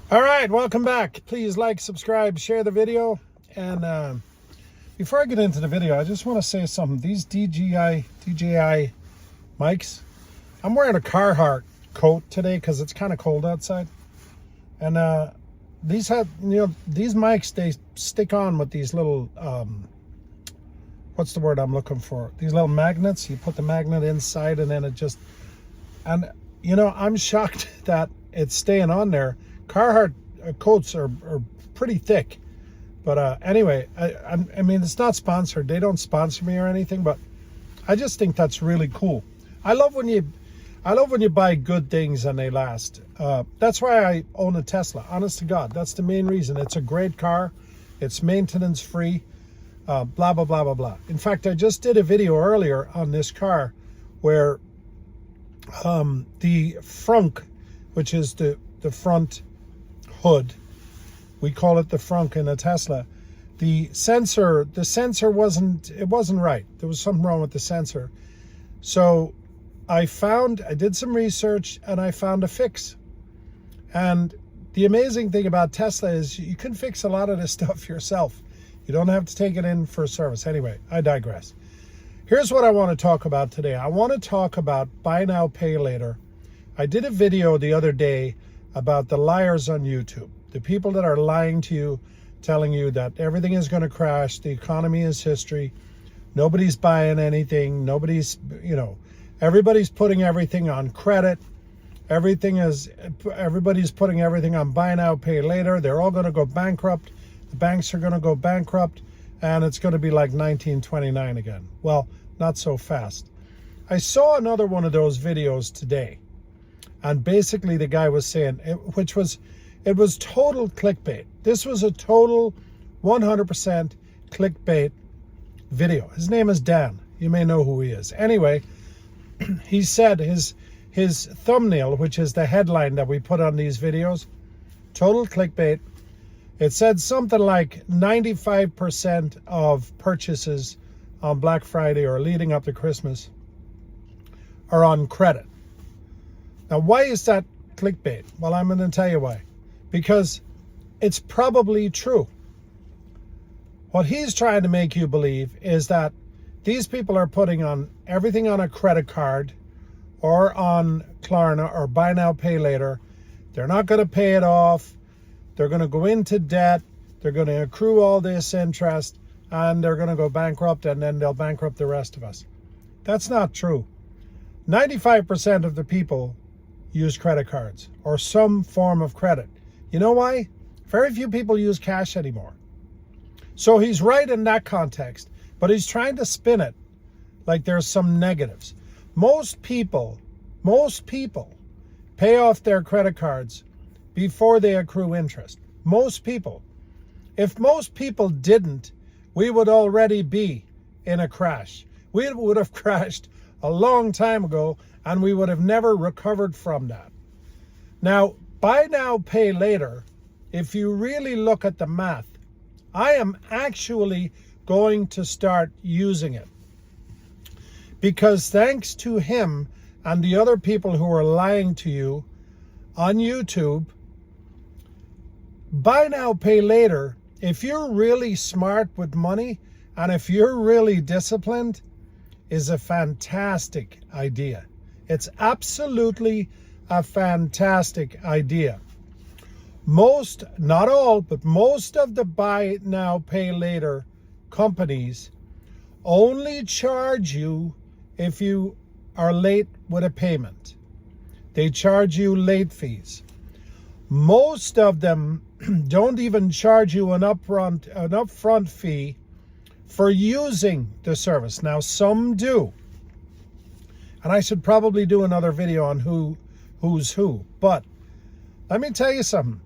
All right, welcome back. Please like, subscribe, share the video. And before I get into the video, I just want to say something. These DJI mics, I'm wearing a Carhartt coat today because it's kind of cold outside. And these mics, they stick on with these little, what's the word I'm looking for? These little magnets. You put the magnet inside and then it just, and I'm shocked that it's staying on there. Carhartt coats are pretty thick, but anyway, I mean, it's not sponsored. They don't sponsor me or anything, but I just think that's really cool. I love when you buy good things and they last. That's why I own a Tesla. Honest to God, that's the main reason. It's a great car. It's maintenance free. Blah blah blah blah blah. In fact, I just did a video earlier on this car where the frunk, which is the front hood, we call it the frunk in a Tesla, the sensor wasn't right. There was something wrong with the sensor. So I did some research and I found a fix. And the amazing thing about Tesla is you can fix a lot of this stuff yourself. You don't have to take it in for service. Anyway, I digress. Here's what I want to talk about today. I want to talk about buy now, pay later. I did a video the other day about the liars on YouTube, the people that are lying to you, telling you that everything is going to crash, the economy is history, nobody's buying anything, everybody's putting everything on credit, everybody's putting everything on buy now, pay later, they're all going to go bankrupt, the banks are going to go bankrupt, and it's going to be like 1929 again. Well, not so fast. I saw another one of those videos today. And basically the guy was saying, it was total clickbait. This was a total 100% clickbait video. His name is Dan. You may know who he is. Anyway, he said his thumbnail, which is the headline that we put on these videos, total clickbait. It said something like 95% of purchases on Black Friday or leading up to Christmas are on credit. Now, why is that clickbait? Well, I'm going to tell you why. Because it's probably true. What he's trying to make you believe is that these people are putting on everything on a credit card or on Klarna or buy now, pay later. They're not going to pay it off. They're going to go into debt. They're going to accrue all this interest and they're going to go bankrupt, and then they'll bankrupt the rest of us. That's not true. 95% of the people use credit cards or some form of credit. You know why? Very few people use cash anymore. So he's right in that context, but he's trying to spin it like there's some negatives. Most people pay off their credit cards before they accrue interest. Most people. If most people didn't, we would already be in a crash. We would have crashed a long time ago, and we would have never recovered from that. Now, buy now, pay later, if you really look at the math, I am actually going to start using it. Because thanks to him and the other people who are lying to you on YouTube, buy now, pay later, if you're really smart with money and if you're really disciplined, is a fantastic idea. It's absolutely a fantastic idea. Most, not all, but most of the buy now, pay later companies only charge you if you are late with a payment. They charge you late fees. Most of them don't even charge you an upfront fee for using the service. Now, some do. And I should probably do another video on who's who. But let me tell you something.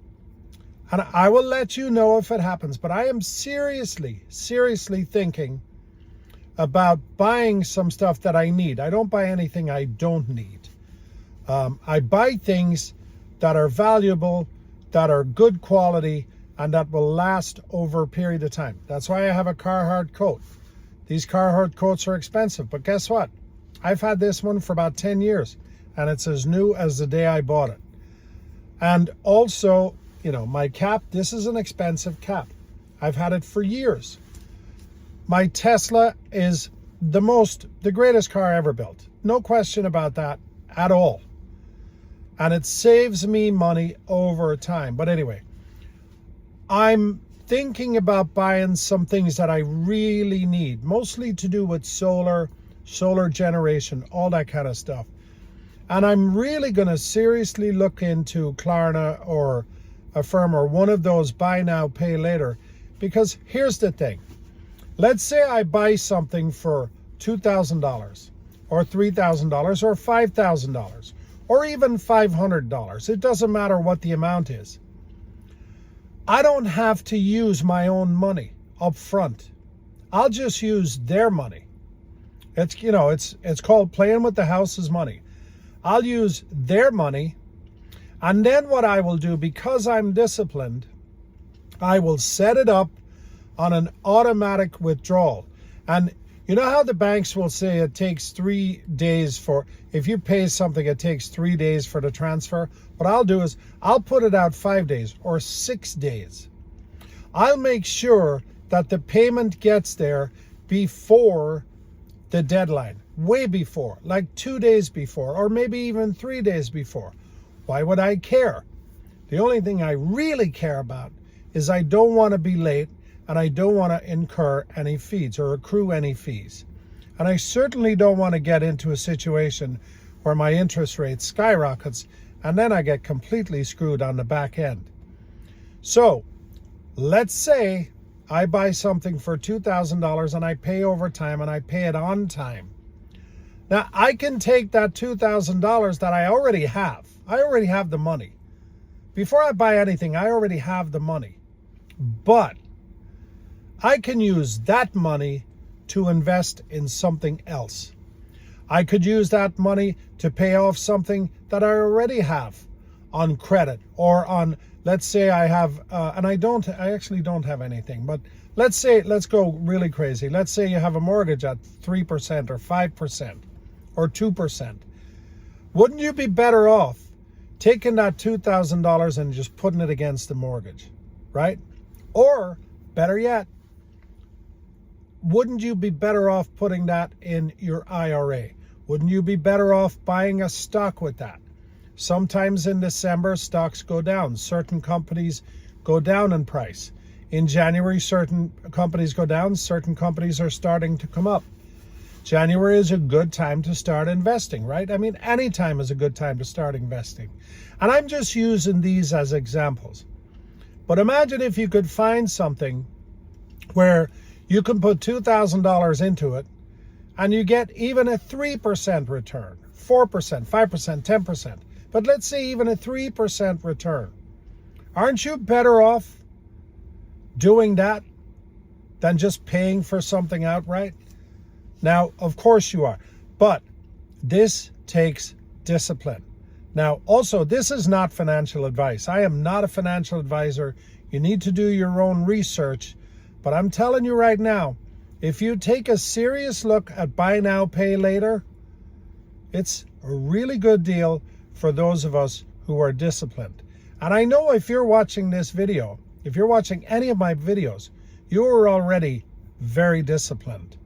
And I will let you know if it happens. But I am seriously thinking about buying some stuff that I need. I don't buy anything I don't need. I buy things that are valuable, that are good quality, and that will last over a period of time. That's why I have a Carhartt coat. These Carhartt coats are expensive, but guess what? I've had this one for about 10 years, and it's as new as the day I bought it. And also, my cap, this is an expensive cap. I've had it for years. My Tesla is the greatest car ever built. No question about that at all. And it saves me money over time. But anyway, I'm thinking about buying some things that I really need, mostly to do with solar generation, all that kind of stuff. And I'm really going to seriously look into Klarna or Affirm or one of those buy now, pay later. Because here's the thing. Let's say I buy something for $2,000 or $3,000 or $5,000 or even $500. It doesn't matter what the amount is. I don't have to use my own money up front. I'll just use their money. It's called playing with the house's money. I'll use their money, and then what I will do, because I'm disciplined, I will set it up on an automatic withdrawal. And you know how the banks will say it takes 3 days if you pay something, it takes 3 days for the transfer? What I'll do is I'll put it out 5 days or 6 days. I'll make sure that the payment gets there before the deadline, way before, like 2 days before, or maybe even 3 days before. Why would I care? The only thing I really care about is I don't want to be late, and I don't want to incur any fees or accrue any fees. And I certainly don't want to get into a situation where my interest rate skyrockets and then I get completely screwed on the back end. So let's say I buy something for $2,000 and I pay over time and I pay it on time. Now I can take that $2,000 that I already have. I already have the money. Before I buy anything, I already have the money. But I can use that money to invest in something else. I could use that money to pay off something that I already have on credit or on, let's say I have, and I actually don't have anything, but let's go really crazy. Let's say you have a mortgage at 3% or 5% or 2%. Wouldn't you be better off taking that $2,000 and just putting it against the mortgage, right? Or better yet, wouldn't you be better off putting that in your IRA? Wouldn't you be better off buying a stock with that? Sometimes in December, stocks go down. Certain companies go down in price. In January, certain companies go down. Certain companies are starting to come up. January is a good time to start investing, right? I mean, any time is a good time to start investing. And I'm just using these as examples. But imagine if you could find something where you can put $2,000 into it and you get even a 3% return, 4%, 5%, 10%. But let's say even a 3% return. Aren't you better off doing that than just paying for something outright? Now, of course you are, but this takes discipline. Now, also, this is not financial advice. I am not a financial advisor. You need to do your own research. But I'm telling you right now, if you take a serious look at buy now, pay later, it's a really good deal for those of us who are disciplined. And I know if you're watching this video, if you're watching any of my videos, you are already very disciplined.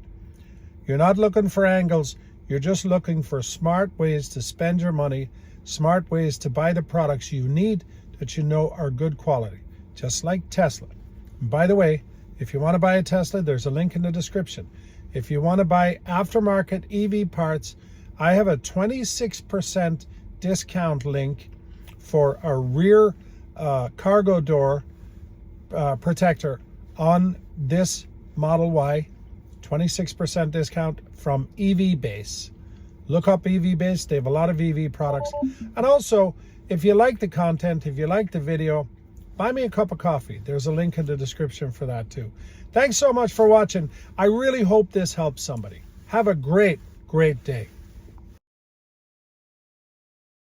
You're not looking for angles. You're just looking for smart ways to spend your money, smart ways to buy the products you need that you know are good quality, just like Tesla. And by the way, if you want to buy a Tesla, there's a link in the description. If you want to buy aftermarket EV parts, I have a 26% discount link for a rear cargo door protector on this Model Y. 26% discount from EV Base. Look up EV Base. They have a lot of EV products. And also, if you like the content, if you like the video, buy me a cup of coffee. There's a link in the description for that too. Thanks so much for watching. I really hope this helps somebody. Have a great, great day.